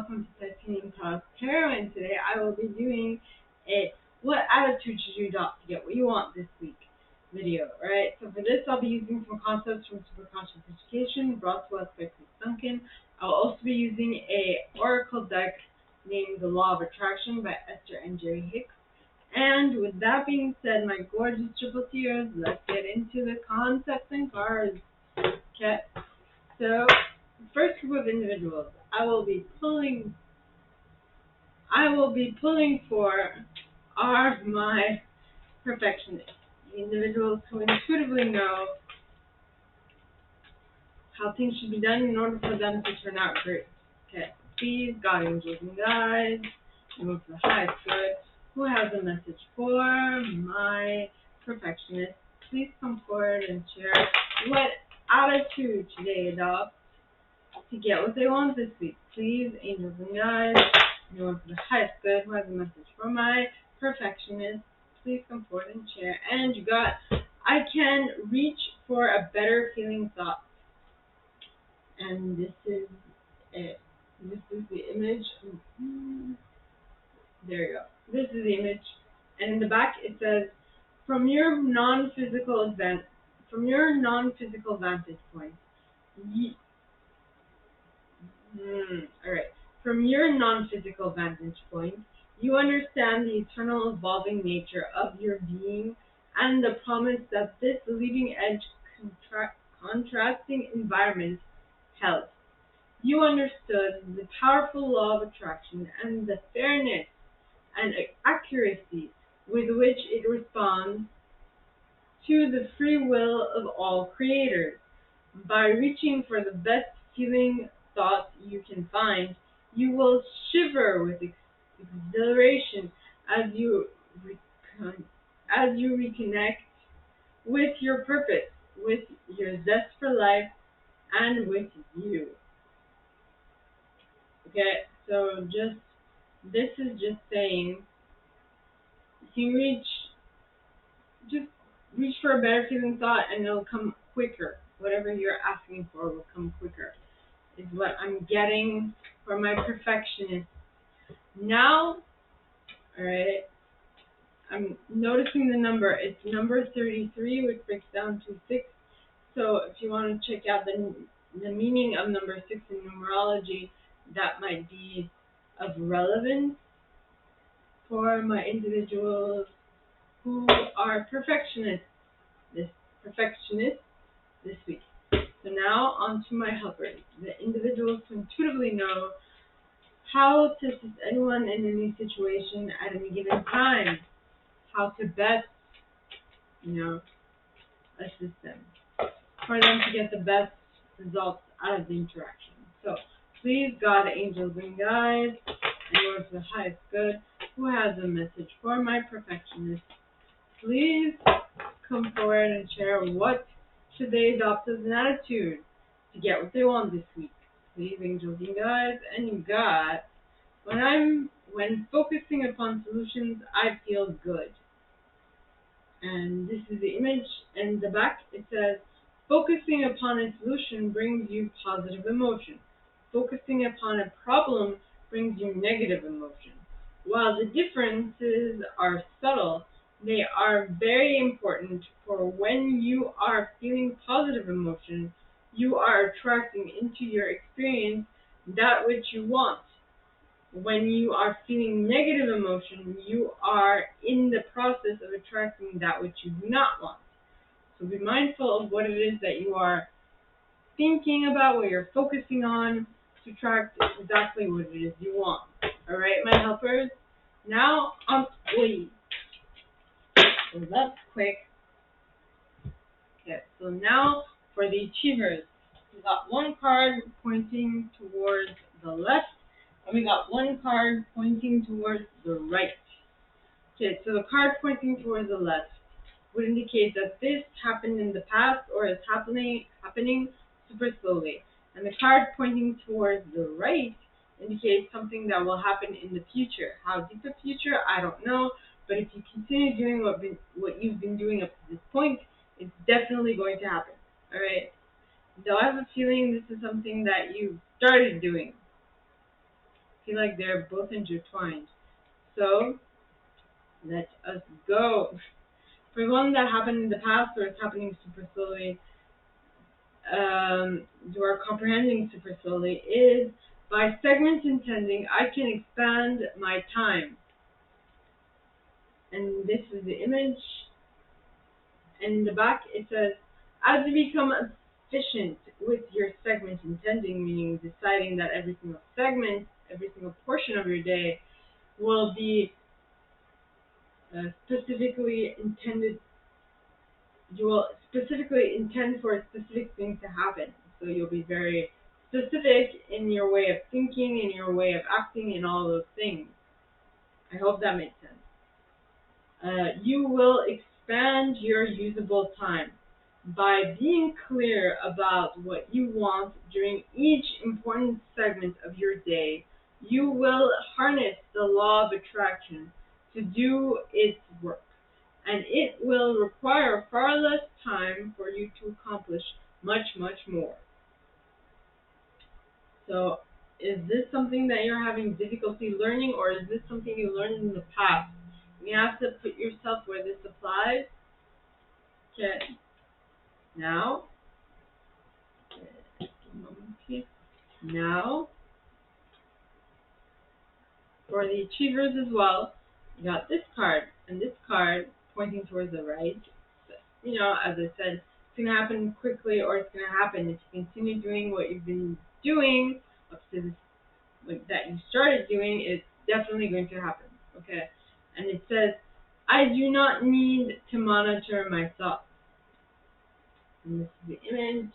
welcome to Titanium Talk Tarot, and today I will be doing a what attitude should you adopt to get what you want this week video, alright? So for this I'll be using some concepts from Superconscious Education brought to us by Chris Duncan. I'll also be using a oracle deck named The Law of Attraction by Esther and Jerry Hicks. And with that being said, my gorgeous triple T's, let's get into the concepts and cards. Okay, so first group of individuals I will be pulling for are my perfectionists, the individuals who intuitively know how things should be done in order for them to turn out great. Okay, please, God, angels, and guides, move for the highest good. Who has a message for my perfectionists? Please come forward and share what attitude should they adopt to get what they want this week. Please, angels and guides, anyone for the highest good who has a message for my perfectionist, please come forward and share. And you got, I can reach for a better feeling thought. And this is it. This is the image. There you go. This is the image. And in the back it says, from your non-physical vantage point, Alright. From your non-physical vantage point, you understand the eternal evolving nature of your being and the promise that this leading-edge contrasting environment held. You understood the powerful law of attraction and the fairness and accuracy with which it responds to the free will of all creators. By reaching for the best feeling thoughts you can find, you will shiver with exhilaration as you reconnect with your purpose, with your zest for life, and with you. Okay, so this is just saying you can reach for a better feeling thought and it'll come quicker. Whatever you're asking for will come quicker, is what I'm getting for my perfectionist. Now, alright, I'm noticing the number. It's number 33, which breaks down to 6. So if you want to check out the meaning of number 6 in numerology, that might be of relevance for my individuals who are perfectionists this week. So now on to my helpers, the individuals who intuitively know how to assist anyone in any situation at any given time, how to best, assist them, for them to get the best results out of the interaction. So please, God, angels, and guides, anyone for the highest good who has a message for my perfectionist, please come forward and share what should they adopt as an attitude to get what they want this week. Please, angels and guides, and you got, when focusing upon solutions, I feel good. And this is the image, and the back it says, focusing upon a solution brings you positive emotion. Focusing upon a problem brings you negative emotion. While the differences are subtle, they are very important, for when you are feeling positive emotion, you are attracting into your experience that which you want. When you are feeling negative emotion, you are in the process of attracting that which you do not want. So be mindful of what it is that you are thinking about, what you're focusing on, to attract exactly what it is you want. Alright, my helpers? Now, so that's quick. Okay, so now for the achievers. We got one card pointing towards the left, and we got one card pointing towards the right. Okay, so the card pointing towards the left would indicate that this happened in the past or is happening super slowly. And the card pointing towards the right indicates something that will happen in the future. How deep the future, I don't know. But if you continue doing what you've been doing up to this point, it's definitely going to happen. Alright? Though I have a feeling this is something that you started doing. feel like they're both intertwined. So let us go. For one that happened in the past or it's happening super slowly, you are comprehending super slowly, is by segment intending, I can expand my time. And this is the image. And in the back it says, as you become efficient with your segment intending, meaning deciding that every single segment, every single portion of your day will be specifically intended, you will specifically intend for a specific thing to happen. So you'll be very specific in your way of thinking, in your way of acting, in all those things. I hope that makes sense. You will expand your usable time by being clear about what you want during each important segment of your day. You will harness the law of attraction to do its work, and it will require far less time for you to accomplish much, much more. So, is this something that you're having difficulty learning, or is this something you learned in the past? You have to put yourself where this applies. Okay. Now, now, for the achievers as well, you got this card, and this card pointing towards the right. You know, as I said, it's going to happen quickly, or it's going to happen if you continue doing what you've been doing up to this, like, that you started doing. It's definitely going to happen. Okay, and it says, I do not need to monitor my thoughts. And this is the image.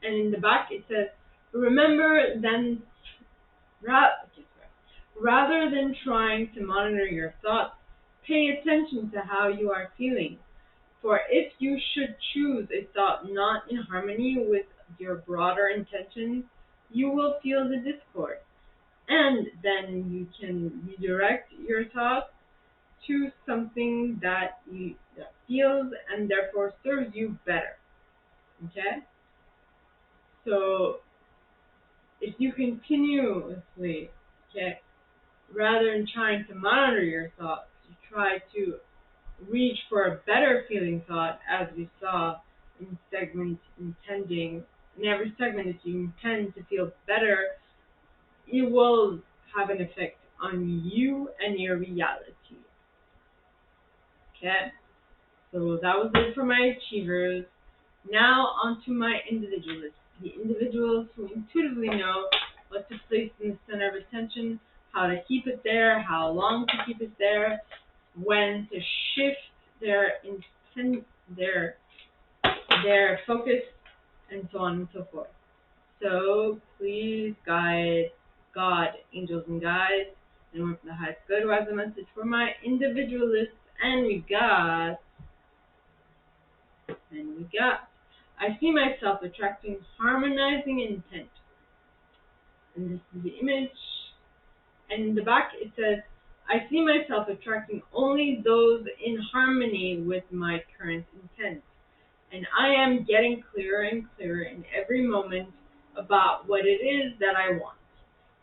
And in the back it says, remember then, rather than trying to monitor your thoughts, pay attention to how you are feeling. For if you should choose a thought not in harmony with your broader intentions, you will feel the discord. And then you can redirect your thoughts to something that feels and therefore serves you better. Okay? So if you continuously, okay, rather than trying to monitor your thoughts, you try to reach for a better feeling thought, as we saw in segment intending. In every segment, if you intend to feel better, it will have an effect on you and your reality. Okay? So that was it for my achievers. Now on to my individualists. The individuals who intuitively know what to place in the center of attention, how to keep it there, how long to keep it there, when to shift their their focus, and so on and so forth. So please guide God, angels and guides, and work from the highest good, who has a message for my individualists. And we got, I see myself attracting harmonizing intent. And this is the image. And in the back it says, I see myself attracting only those in harmony with my current intent. And I am getting clearer and clearer in every moment about what it is that I want.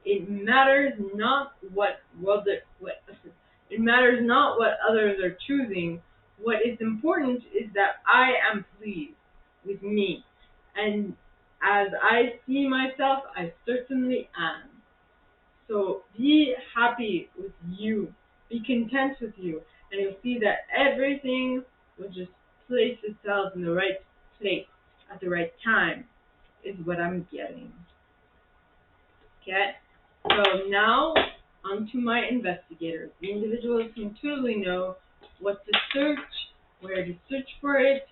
It matters not what others are choosing. What is important is that I am pleased with me. And as I see myself, I certainly am. So be happy with you. Be content with you. And you'll see that everything will just place itself in the right place at the right time, is what I'm getting. Okay? So now, on to my investigators. The individuals who intuitively know what to search, where to search for it,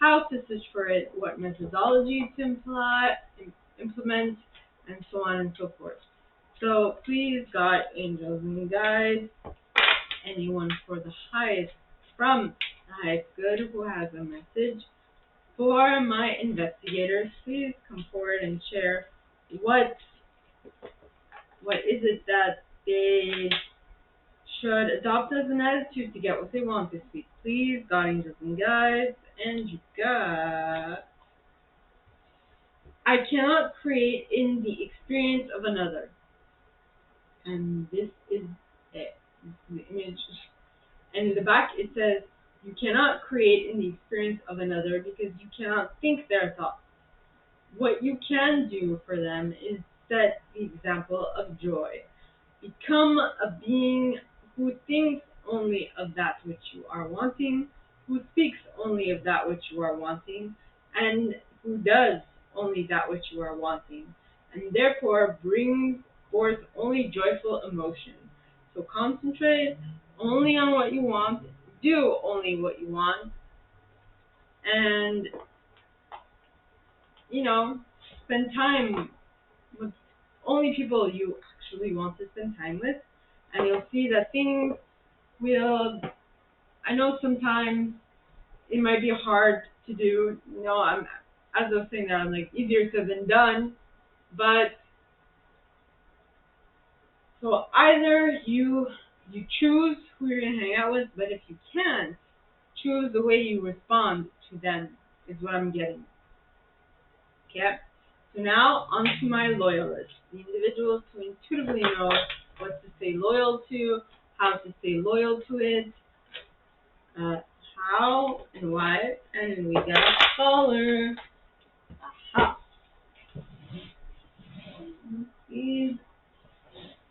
how to search for it, what methodology to implement, and so on and so forth. So please, God, angels, and guides, anyone from the highest good who has a message for my investigators, please come forward and share what is it that they should adopt as an attitude to get what they want this week. Please, God, angels, and guides, and you got, I cannot create in the experience of another. And this is it. This is the image. And in the back it says, you cannot create in the experience of another because you cannot think their thoughts. What you can do for them is set the example of joy. Become a being who thinks only of that which you are wanting, who speaks only of that which you are wanting, and who does only that which you are wanting, and therefore brings forth only joyful emotion. So concentrate only on what you want, do only what you want, and, you know, spend time with only people you actually want to spend time with, and you'll see that things will. I know sometimes it might be hard to do. You know, as I was saying that, I'm like, easier said than done. But so either you choose who you're gonna hang out with, but if you can't, choose the way you respond to them. Is what I'm getting. Okay. So now on to my loyalists, the individuals who intuitively know what to stay loyal to, how to stay loyal to it, how and why, and we got a caller. Aha.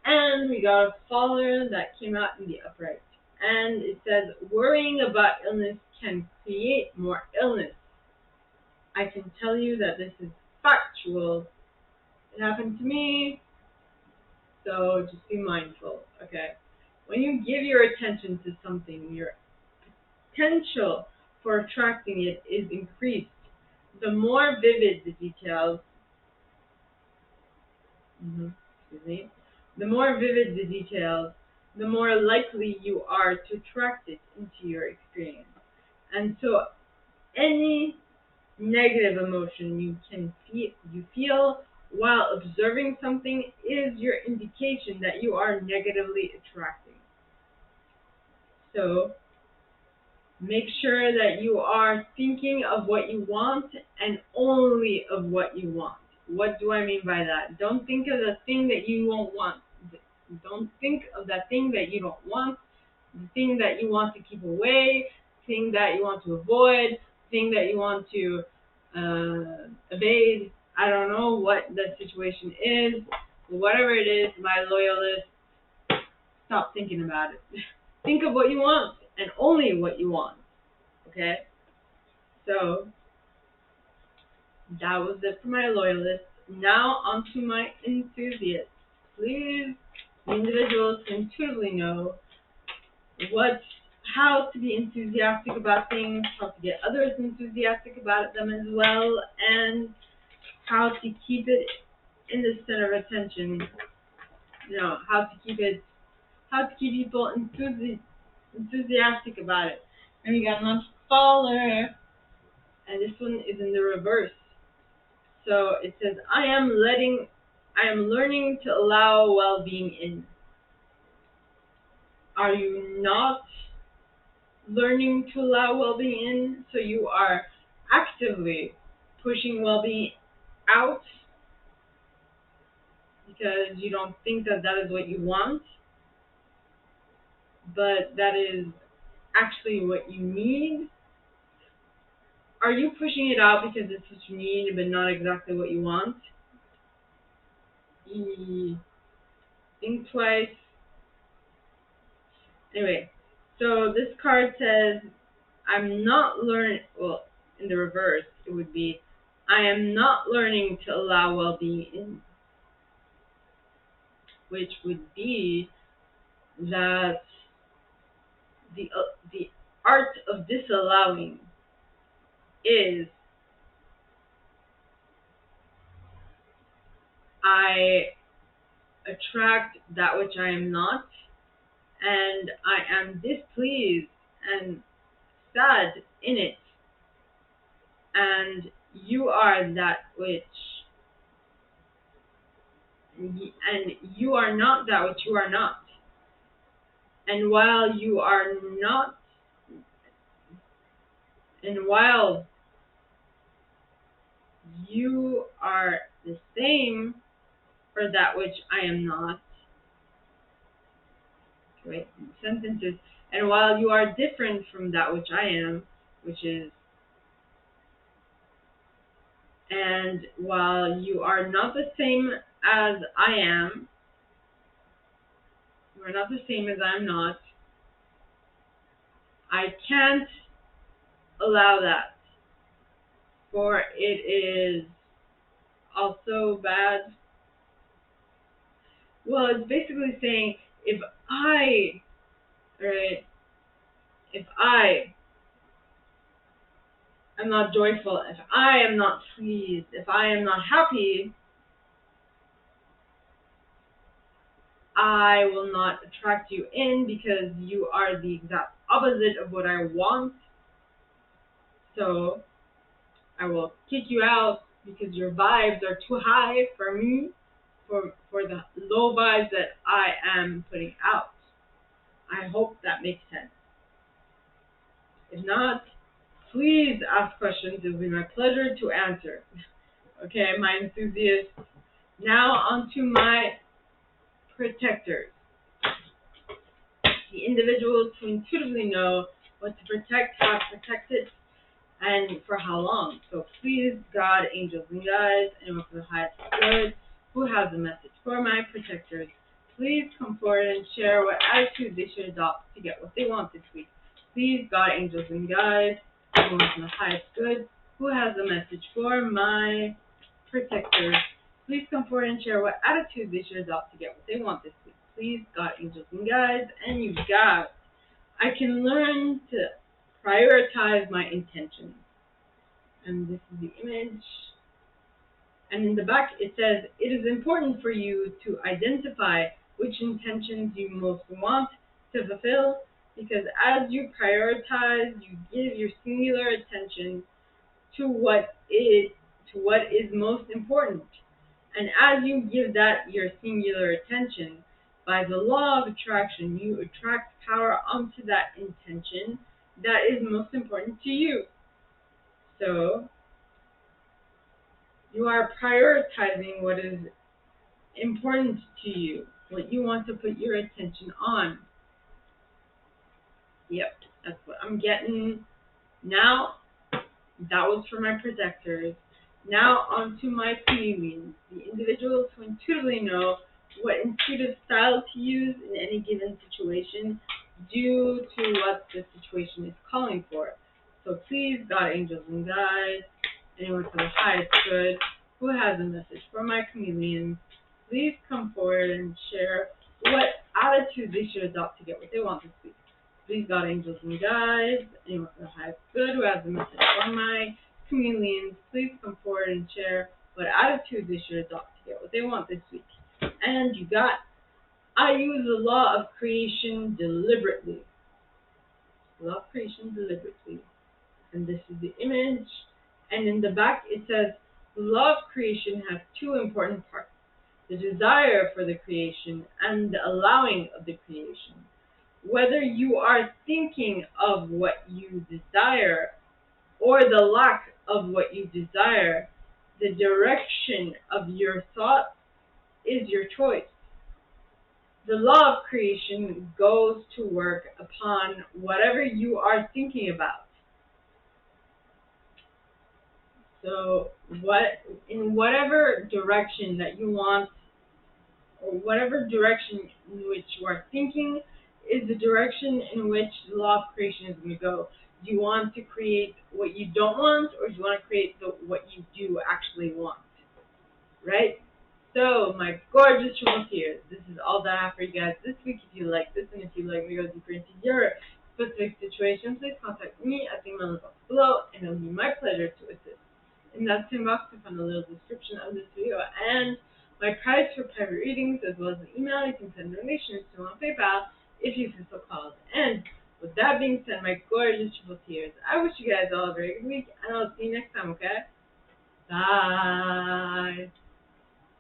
And we got a caller that came out in the upright. And it says, worrying about illness can create more illness. I can tell you that this is factual. It happened to me, so just be mindful, okay? When you give your attention to something, your potential for attracting it is increased. The more vivid the details, excuse me, the more vivid the details, the more likely you are to attract it into your experience. And so any negative emotion you feel while observing something is your indication that you are negatively attracting. So make sure that you are thinking of what you want and only of what you want. What do I mean by that? Don't think of the thing that you won't want. Don't think of that thing that you don't want, the thing that you want to keep away, thing that you want to avoid, thing that you want to evade. I don't know what the situation is. Whatever it is, my loyalist, stop thinking about it. Think of what you want and only what you want. Okay? So, that was it for my loyalists. Now, on to my enthusiasts. Please, the individuals who intuitively know how to be enthusiastic about things, how to get others enthusiastic about them as well, and how to keep it in the center of attention. You know, how to keep people enthusiastic about it. And we got another caller, and this one is in the reverse. So it says, I am learning to allow well-being in. Are you not learning to allow well-being in? So you are actively pushing well-being out because you don't think that is what you want, but that is actually what you need. Are you pushing it out because it's what you need but not exactly what you want? Think twice. Anyway, so this card says, I'm not learning, well, in the reverse, it would be, I am not learning to allow well-being in, which would be that the art of disallowing is I attract that which I am not, and I am displeased and sad in it, and you are that which, and you are not that which you are not. And while you are not, and while you are the same for that which I am not, right? Sentences. And while you are different from that which I am, which is, and while you are not the same as I am, you are not the same as I'm not, I can't allow that, for it is also bad. Well, it's basically saying if I, right, if I am not joyful, if I am not pleased, if I am not happy, I will not attract you in because you are the exact opposite of what I want. So I will kick you out because your vibes are too high for me, for the low vibes that I am putting out. I hope that makes sense. If not, please ask questions. It will be my pleasure to answer. Okay, my enthusiasts. Now onto my protectors. The individuals who intuitively know what to protect, how to protect it, and for how long. So please, God, angels, and guides, anyone for the highest good who has a message for my protectors, please come forward and share what attitude they should adopt to get what they want this week. Please, God, angels, and guides, anyone from the highest good who has a message for my protectors, please come forward and share what attitude they should adopt to get what they want this week. Please, God, angels, and guides, and you got. I can learn to prioritize my intentions. And this is the image. And in the back it says, it is important for you to identify which intentions you most want to fulfill, because as you prioritize, you give your singular attention to what is most important. And as you give that your singular attention, by the law of attraction, you attract power onto that intention that is most important to you. So you are prioritizing what is important to you, what you want to put your attention on. Yep, that's what I'm getting. Now, that was for my protectors. Now on to my chameleons, the individuals who intuitively know what intuitive style to use in any given situation due to what the situation is calling for. So please, God, angels, and guides, anyone for the highest good who has a message for my chameleons, please come forward and share what attitude they should adopt to get what they want this week. Please, God, angels, and guides, anyone for the highest good who has a message for my chameleons, please come forward and share what attitude they should adopt to get what they want this week. And you got, I use the law of creation deliberately. Law of creation deliberately. And this is the image. And in the back it says, the law of creation has two important parts: the desire for the creation and the allowing of the creation. Whether you are thinking of what you desire or the lack of what you desire, the direction of your thought is your choice. The law of creation goes to work upon whatever you are thinking about. So in whatever direction that you want, or whatever direction in which you are thinking, is the direction in which the law of creation is going to go. Do you want to create what you don't want, or do you want to create what you do actually want? Right? So, my gorgeous volunteers, this is all that I have for you guys this week. If you like this, and if you like me to go deeper into your specific situation, please contact me at the email box below, and it will be my pleasure to assist. In that same box, you'll find a little description of this video and my price for private readings, as well as an email you can send donations to on PayPal if you feel so called. And with that being said, my gorgeous volunteers, I wish you guys all a very good week, and I'll see you next time, okay? Bye.